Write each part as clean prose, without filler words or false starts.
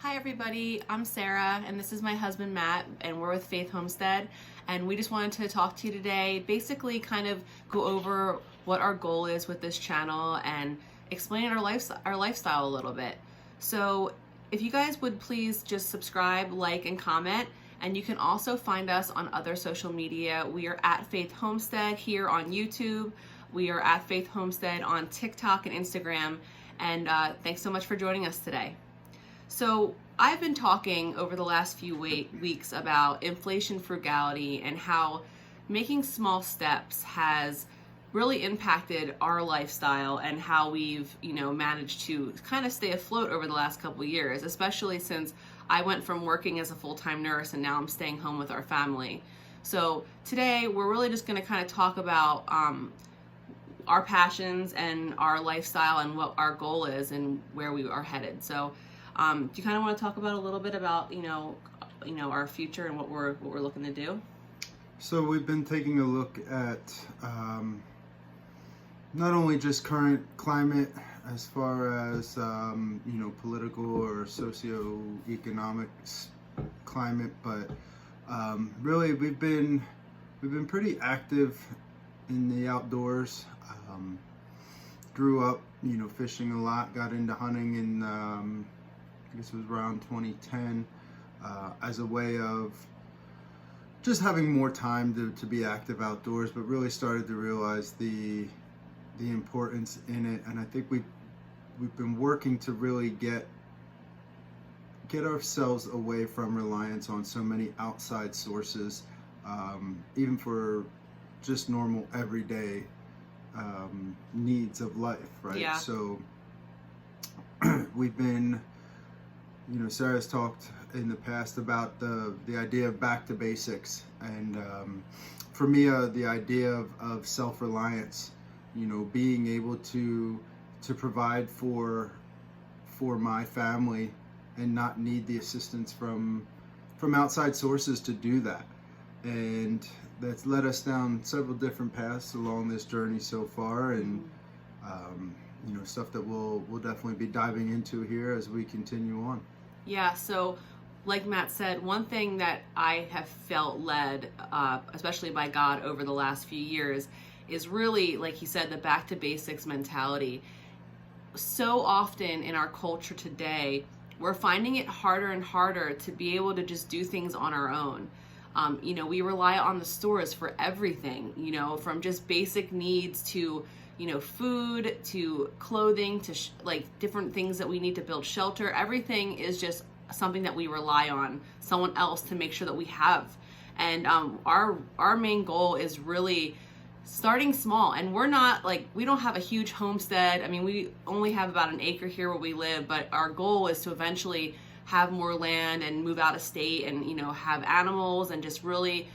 Hi everybody, I'm Sarah and this is my husband Matt and we're with Faith Homestead, and we just wanted to talk to you today, basically kind of go over what our goal is with this channel and explain our lifestyle a little bit. So if you guys would please just subscribe, like, and comment, and you can also find us on other social media. We are at Faith Homestead here on YouTube. We are at Faith Homestead on TikTok and Instagram, and thanks so much for joining us today. So I've been talking over the last few weeks about inflation frugality and how making small steps has really impacted our lifestyle and how we've, managed to kind of stay afloat over the last couple of years, especially since I went from working as a full-time nurse and now I'm staying home with our family. So today we're really just going to kind of talk about our passions and our lifestyle and what our goal is and where we are headed. So do you kind of want to talk about a little bit about our future and what we're looking to do? So we've been taking a look at not only just current climate as far as political or socio-economic climate, but really we've been pretty active in the outdoors. Grew up fishing a lot, got into hunting in I guess it was around 2010, as a way of just having more time to be active outdoors, but really started to realize the importance in it. And I think we've been working to really get ourselves away from reliance on so many outside sources, even for just normal everyday needs of life, right? Yeah. So we've been, Sarah's talked in the past about the idea of back to basics, and for me, the idea of self-reliance, being able to provide for my family and not need the assistance from outside sources to do that. And that's led us down several different paths along this journey so far, and stuff that we'll definitely be diving into here as we continue on. Yeah, so like Matt said, one thing that I have felt led, especially by God over the last few years, is really, like he said, the back to basics mentality. So often in our culture today, we're finding it harder and harder to be able to just do things on our own. We rely on the stores for everything, from just basic needs to, food to clothing to different things that we need to build shelter. Everything is just something that we rely on someone else to make sure that we have. And our main goal is really starting small. And we don't have a huge homestead. I mean, we only have about an acre here where we live, but our goal is to eventually have more land and move out of state and have animals and just really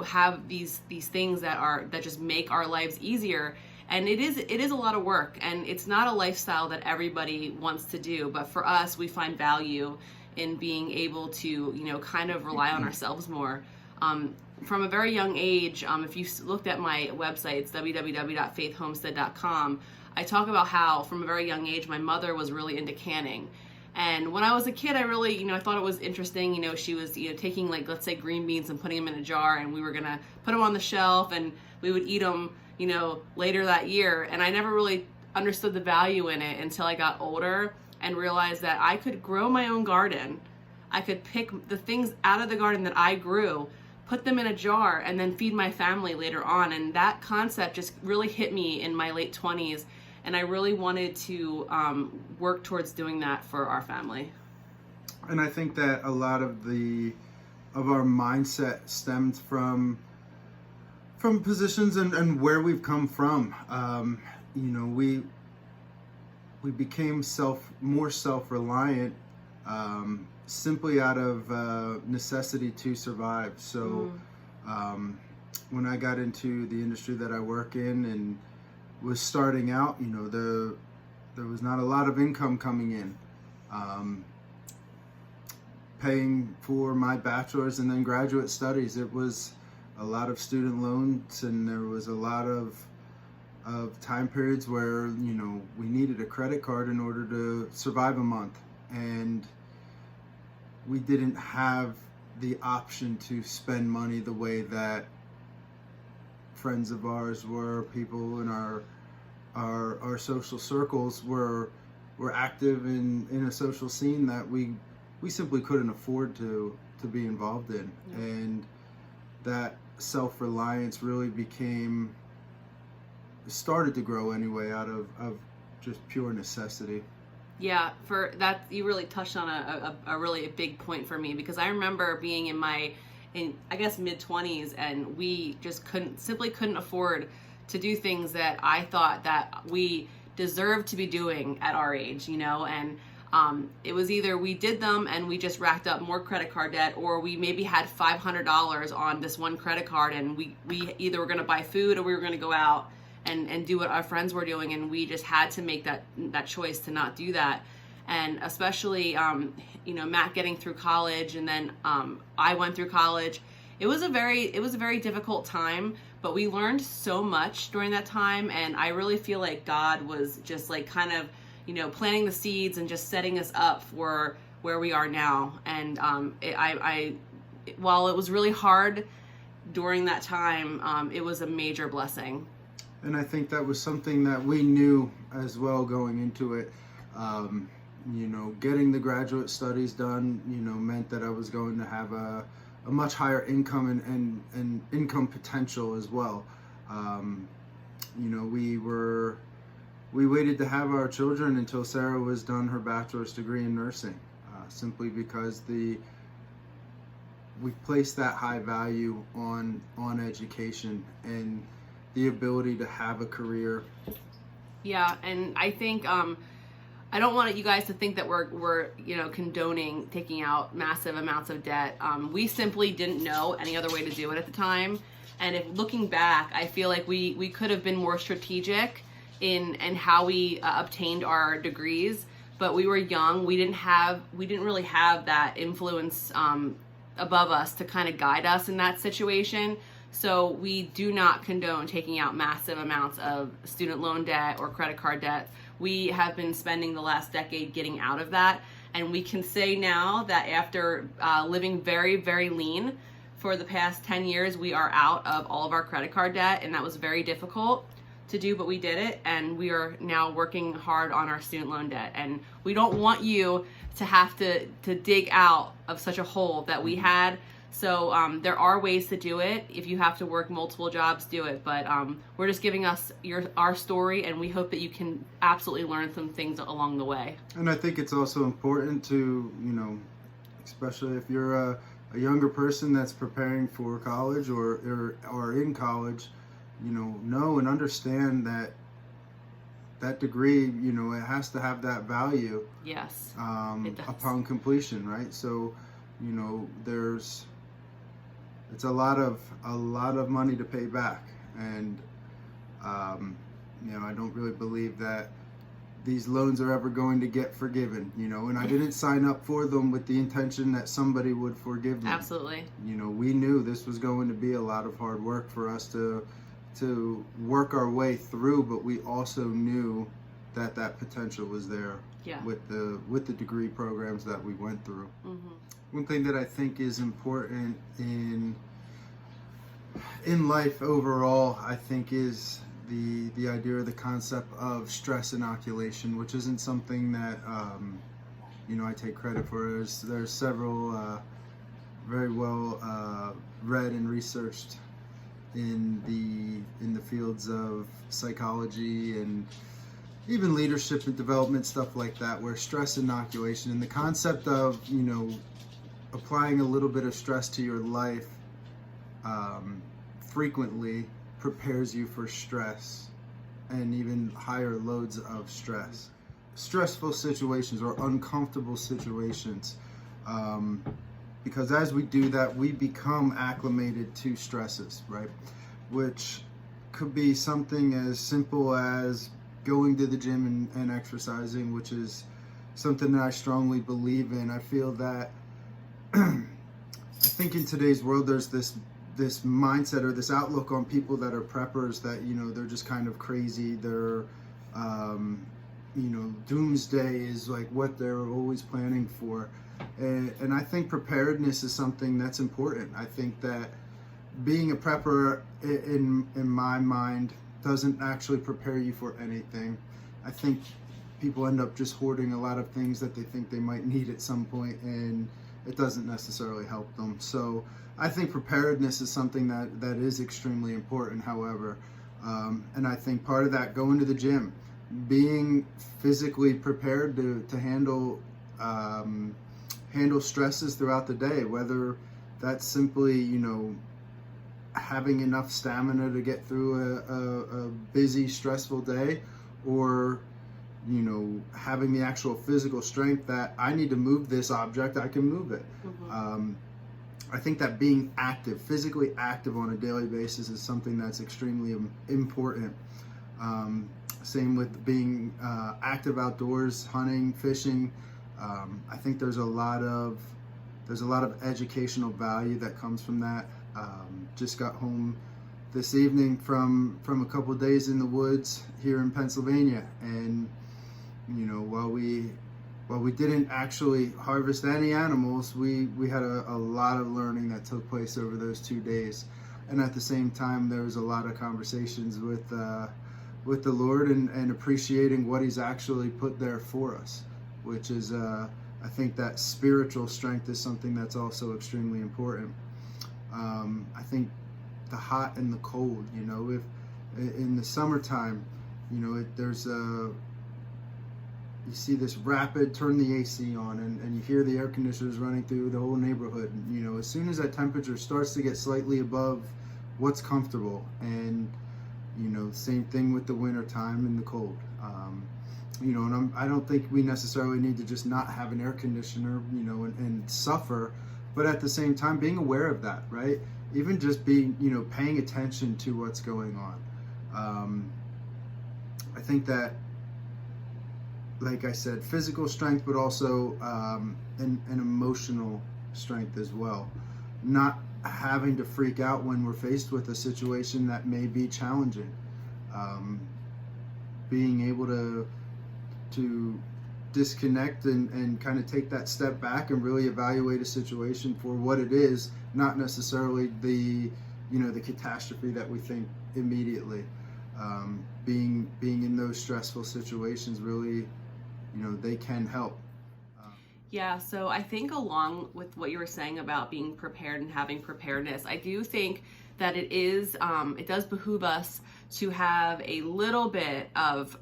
have these things that just make our lives easier. And it is a lot of work, and it's not a lifestyle that everybody wants to do, but for us, we find value in being able to kind of rely on ourselves more. From a very young age, if you looked at my website, it's www.faithhomestead.com, I talk about how from a very young age my mother was really into canning. And when I was a kid, I really, I thought it was interesting. She was, taking let's say green beans and putting them in a jar, and we were gonna put them on the shelf, and we would eat them, later that year. And I never really understood the value in it until I got older and realized that I could grow my own garden. I could pick the things out of the garden that I grew, put them in a jar, and then feed my family later on. And that concept just really hit me in my late 20s. And I really wanted to work towards doing that for our family. And I think that a lot of our mindset stemmed from positions and where we've come from. We became more self-reliant simply out of necessity to survive. So when I got into the industry that I work in and was starting out, there was not a lot of income coming in. Paying for my bachelor's and then graduate studies, it was a lot of student loans, and there was a lot of time periods where we needed a credit card in order to survive a month. And we didn't have the option to spend money the way that friends of ours were, people in our social circles were active in a social scene that we simply couldn't afford to be involved in. Yeah. And that self-reliance really started to grow anyway out of just pure necessity. Yeah, for that, you really touched on a really big point for me, because I remember being in I guess mid-20s, and we just simply couldn't afford to do things that I thought that we deserved to be doing at our age, and it was either we did them and we just racked up more credit card debt, or we maybe had $500 on this one credit card, and we either were going to buy food or we were going to go out and do what our friends were doing, and we just had to make that choice to not do that. And especially Matt getting through college, and then I went through college. It was a very difficult time, but we learned so much during that time, and I really feel like God was just like kind of planting the seeds and just setting us up for where we are now. And while it was really hard during that time, it was a major blessing. And I think that was something that we knew as well going into it. Getting the graduate studies done, meant that I was going to have a much higher income and income potential as well. We waited to have our children until Sarah was done her bachelor's degree in nursing, simply because we placed that high value on education and the ability to have a career. Yeah, and I think I don't want you guys to think that we're condoning taking out massive amounts of debt. We simply didn't know any other way to do it at the time, and if looking back, I feel like we could have been more strategic in how we obtained our degrees, but we were young. We didn't really have that influence above us to kind of guide us in that situation. So we do not condone taking out massive amounts of student loan debt or credit card debt. We have been spending the last decade getting out of that, and we can say now that after living very, very lean for the past 10 years, we are out of all of our credit card debt, and that was very difficult to do, but we did it, and we are now working hard on our student loan debt. And we don't want you to have to dig out of such a hole that we had. So there are ways to do it. If you have to work multiple jobs, do it. But we're just giving us our story, and we hope that you can absolutely learn some things along the way. And I think it's also important to, especially if you're a younger person that's preparing for college or in college, know and understand that degree, it has to have that value. Yes. Upon completion, right? So, it's a lot of money to pay back, and I don't really believe that these loans are ever going to get forgiven, and I didn't sign up for them with the intention that somebody would forgive me. Absolutely. We knew this was going to be a lot of hard work for us to work our way through, but we also knew that potential was there. Yeah. with the degree programs that we went through. Mm-hmm. One thing that I think is important in life overall, I think, is the idea or the concept of stress inoculation, which isn't something that I take credit for. There's several very well read and researched in the fields of psychology and even leadership and development, stuff like that, where stress inoculation and the concept of applying a little bit of stress to your life frequently prepares you for stress and even higher loads of stress. Stressful situations or uncomfortable situations, because as we do that, we become acclimated to stresses, right? Which could be something as simple as going to the gym and exercising, which is something that I strongly believe in. I feel that I think in today's world there's this mindset or this outlook on people that are preppers that they're just kind of crazy. They're doomsday is like what they're always planning for. And I think preparedness is something that's important. I think that being a prepper, in my mind, doesn't actually prepare you for anything. I think people end up just hoarding a lot of things that they think they might need at some point, and it doesn't necessarily help them. So I think preparedness is something that is extremely important, however. And I think part of that, going to the gym, being physically prepared to handle stresses throughout the day, whether that's simply, having enough stamina to get through a busy, stressful day, or having the actual physical strength that I need to move this object, I can move it. Mm-hmm. I think that being active, physically active on a daily basis, is something that's extremely important. Same with being active outdoors, hunting, fishing. I think there's a lot of educational value that comes from that. Just got home this evening from a couple of days in the woods here in Pennsylvania, and while we didn't actually harvest any animals, we had a lot of learning that took place over those 2 days. And at the same time, there was a lot of conversations with the Lord, and appreciating what He's actually put there for us, which is I think that spiritual strength is something that's also extremely important. I think the hot and the cold, if in the summertime, there's you see this rapid turn the AC on, and you hear the air conditioners running through the whole neighborhood. As soon as that temperature starts to get slightly above what's comfortable, and same thing with the winter time and the cold. And I don't think we necessarily need to just not have an air conditioner, and suffer, but at the same time being aware of that, right? Even just being, paying attention to what's going on. I think that, like I said, physical strength, but also an emotional strength as well. Not having to freak out when we're faced with a situation that may be challenging. Being able to disconnect and kind of take that step back and really evaluate a situation for what it is, not necessarily the catastrophe that we think immediately. Being in those stressful situations, really, they can help. Yeah, so I think along with what you were saying about being prepared and having preparedness, I do think that it does behoove us to have a little bit of,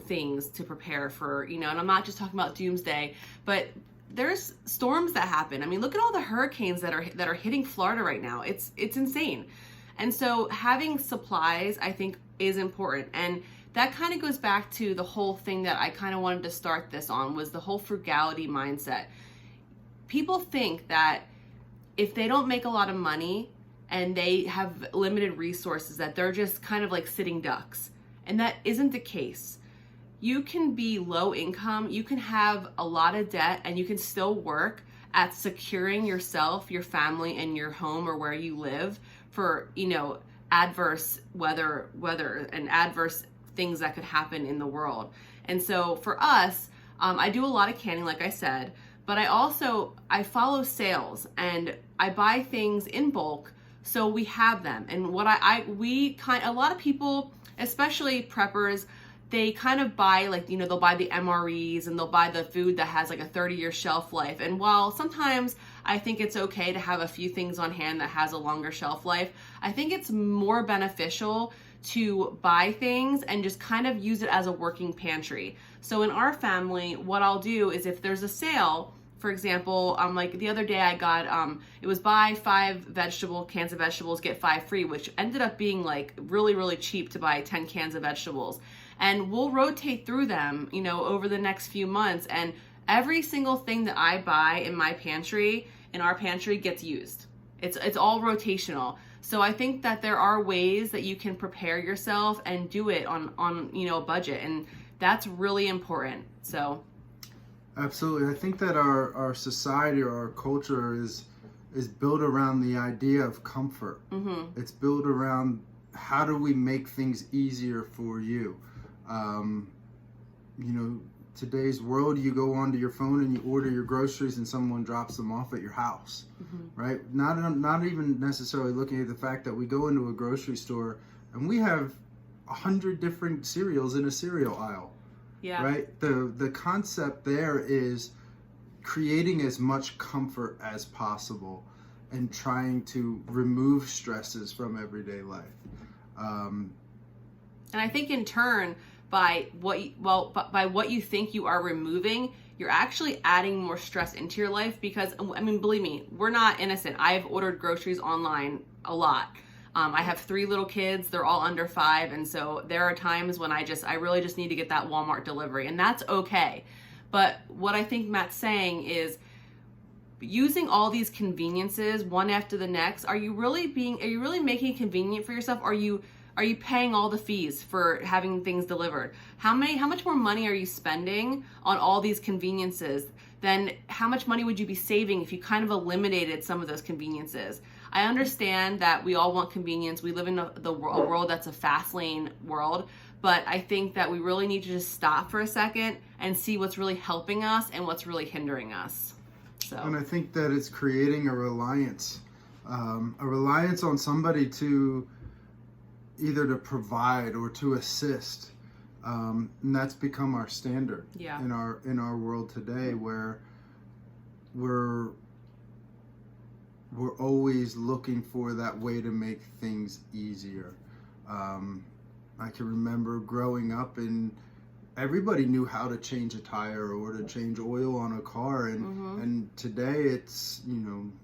things to prepare for, and I'm not just talking about doomsday, but there's storms that happen. I mean, look at all the hurricanes that are hitting Florida right now. It's insane. And so having supplies, I think, is important. And that kind of goes back to the whole thing that I kind of wanted to start this on, was the whole frugality mindset. People think that if they don't make a lot of money and they have limited resources, that they're just kind of like sitting ducks. And that isn't the case. You can be low income, you can have a lot of debt, and you can still work at securing yourself, your family, and your home or where you live for, adverse weather and adverse things that could happen in the world. And so for us, I do a lot of canning, like I said, but I follow sales and I buy things in bulk, so we have them. And what a lot of people, especially preppers, they kind of buy they'll buy the MREs and they'll buy the food that has like a 30-year shelf life. And while sometimes I think it's okay to have a few things on hand that has a longer shelf life, I think it's more beneficial to buy things and just kind of use it as a working pantry. So in our family, what I'll do is if there's a sale, for example, like the other day I got, it was buy 5 cans of vegetables, get 5 free, which ended up being like really, really cheap to buy 10 cans of vegetables. And we'll rotate through them, over the next few months. And every single thing that I buy in our pantry gets used. It's all rotational. So I think that there are ways that you can prepare yourself and do it on a budget, and that's really important. So absolutely, I think that our society or our culture is built around the idea of comfort. Mm-hmm. It's built around how do we make things easier for you. today's world, you go onto your phone and you order your groceries and someone drops them off at your house, right? Not even necessarily looking at the fact that we go into a grocery store and we have 100 different cereals in a cereal aisle, right? The concept there is creating as much comfort as possible and trying to remove stresses from everyday life. And I think in turn, by what you think you are removing, you're actually adding more stress into your life, because, I mean, believe me, we're not innocent. I've ordered groceries online a lot. I have 3 little kids. They're all under 5. And so there are times when I really just need to get that Walmart delivery, and that's okay. But what I think Matt's saying is, using all these conveniences one after the next, are you really making it convenient for yourself? Are you paying all the fees for having things delivered? How much more money are you spending on all these conveniences than how much money would you be saving if you kind of eliminated some of those conveniences? I understand that we all want convenience. We live in a world that's a fast lane world, but I think that we really need to just stop for a second and see what's really helping us and what's really hindering us. So. And I think that it's creating a reliance on somebody to either to provide or to assist, and that's become our standard in our world today, where we're always looking for that way to make things easier. I can remember growing up and everybody knew how to change a tire or to change oil on a car, and today it's,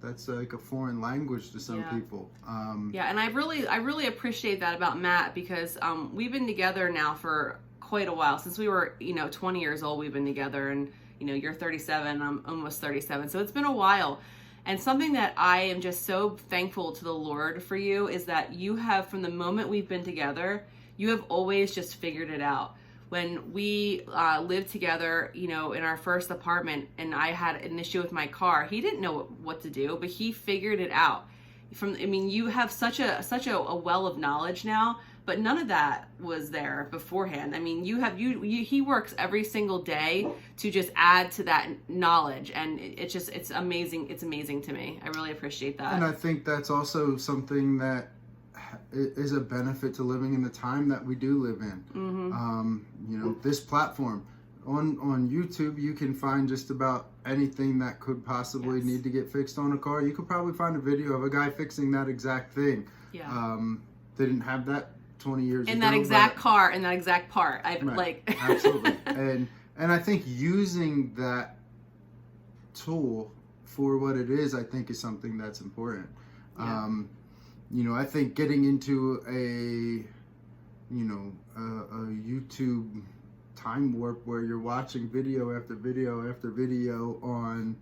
that's like a foreign language to some people. And I really appreciate that about Matt, because we've been together now for quite a while. Since we were 20 years old, we've been together, and you're 37, I'm almost 37, so it's been a while. And something that I am just so thankful to the Lord for you is that you have, from the moment we've been together, you have always just figured it out. When we lived together, in our first apartment, and I had an issue with my car, he didn't know what to do, but he figured it out. You have such a well of knowledge now, but none of that was there beforehand. He works every single day to just add to that knowledge, and it's amazing. It's amazing to me. I really appreciate that. And I think that's also something that is a benefit to living in the time that we do live in. This platform on YouTube, you can find just about anything that could possibly need to get fixed on a car. You could probably find a video of a guy fixing that exact thing. They didn't have that 20 years ago. In that exact car, in that exact part. Absolutely. And I think using that tool for what it is, I think, is something that's important. I think getting into a YouTube time warp where you're watching video after video after video on,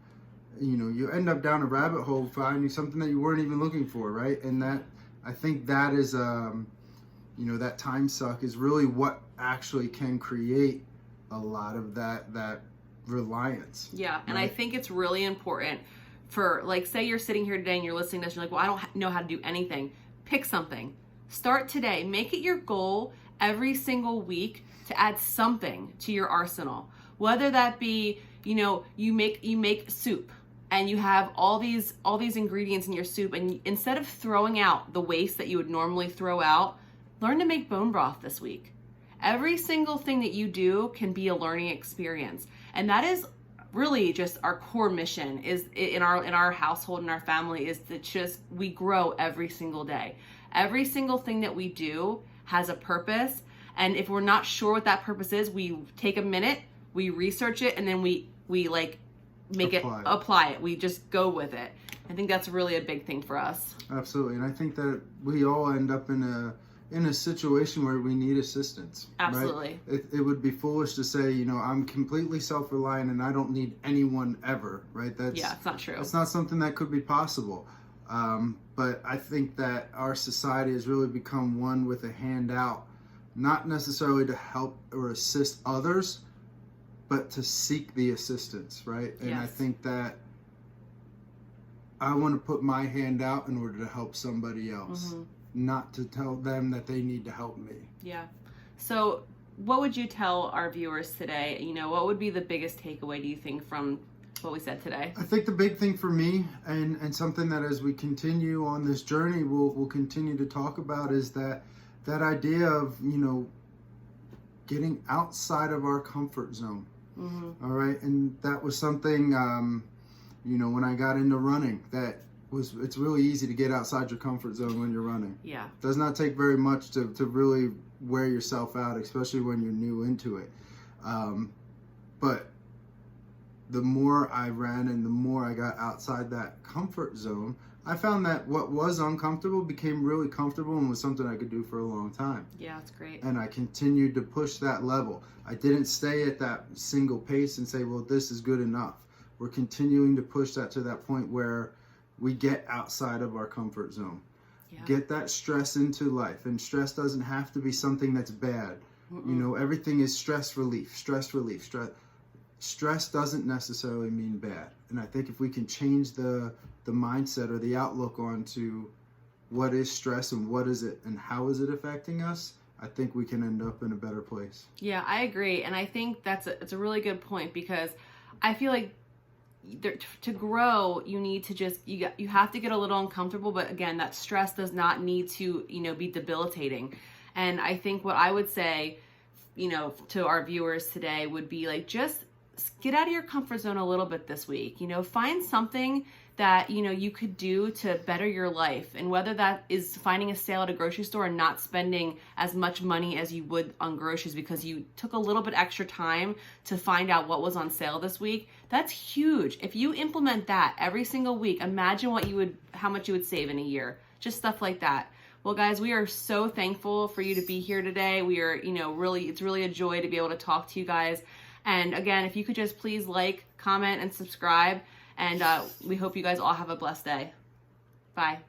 you end up down a rabbit hole finding something that you weren't even looking for, right? And that, I think that is, that time suck is really what actually can create a lot of that reliance. Yeah, and right? I think it's really important for, say you're sitting here today and you're listening to this, you're like, well, I don't know how to do anything. Pick something. Start today. Make it your goal every single week to add something to your arsenal. Whether that be, you make soup and you have all these ingredients in your soup, and instead of throwing out the waste that you would normally throw out, learn to make bone broth this week. Every single thing that you do can be a learning experience. And that is really just our core mission is in our household, in our family, is that just we grow every single day. Every single thing that we do has a purpose, and if we're not sure what that purpose is, we take a minute, we research it, and then we apply it. We just go with it. I think that's really a big thing for us. Absolutely. And I think that we all end up in a situation where we need assistance. Absolutely. Right? It would be foolish to say, I'm completely self-reliant and I don't need anyone ever, right? It's not true. It's not something that could be possible. But I think that our society has really become one with a handout, not necessarily to help or assist others, but to seek the assistance, right? And I think that I want to put my hand out in order to help somebody else. Not to tell them that they need to help me. Yeah. So what would you tell our viewers today? You know, what would be the biggest takeaway, do you think, from what we said today? I think the big thing for me, and something that as we continue on this journey, we'll continue to talk about, is that idea of, you know, getting outside of our comfort zone. All right. And that was something, you know, when I got into running, it's really easy to get outside your comfort zone when you're running. Yeah. It does not take very much to really wear yourself out, especially when you're new into it. But the more I ran and the more I got outside that comfort zone, I found that what was uncomfortable became really comfortable and was something I could do for a long time. Yeah, that's great. And I continued to push that level. I didn't stay at that single pace and say, well, this is good enough. We're continuing to push that to that point where we get outside of our comfort zone. Yeah. Get that stress into life. And stress doesn't have to be something that's bad. You know, everything is stress relief. Stress doesn't necessarily mean bad. And I think if we can change the mindset or the outlook onto what is stress and what is it and how is it affecting us, I think we can end up in a better place. Yeah, I agree. And I think it's a really good point, because I feel like to grow, you need to just, you have to get a little uncomfortable, but again, that stress does not need to, you know, be debilitating. And I think what I would say, you know, to our viewers today would be like, just get out of your comfort zone a little bit this week. You know, find something that, you know, you could do to better your life. And whether that is finding a sale at a grocery store and not spending as much money as you would on groceries because you took a little bit extra time to find out what was on sale this week, that's huge. If you implement that every single week, imagine how much you would save in a year. Just stuff like that. Well, guys, we are so thankful for you to be here today. We are, you know, it's really a joy to be able to talk to you guys. And again, if you could just please like, comment, and subscribe. And we hope you guys all have a blessed day. Bye.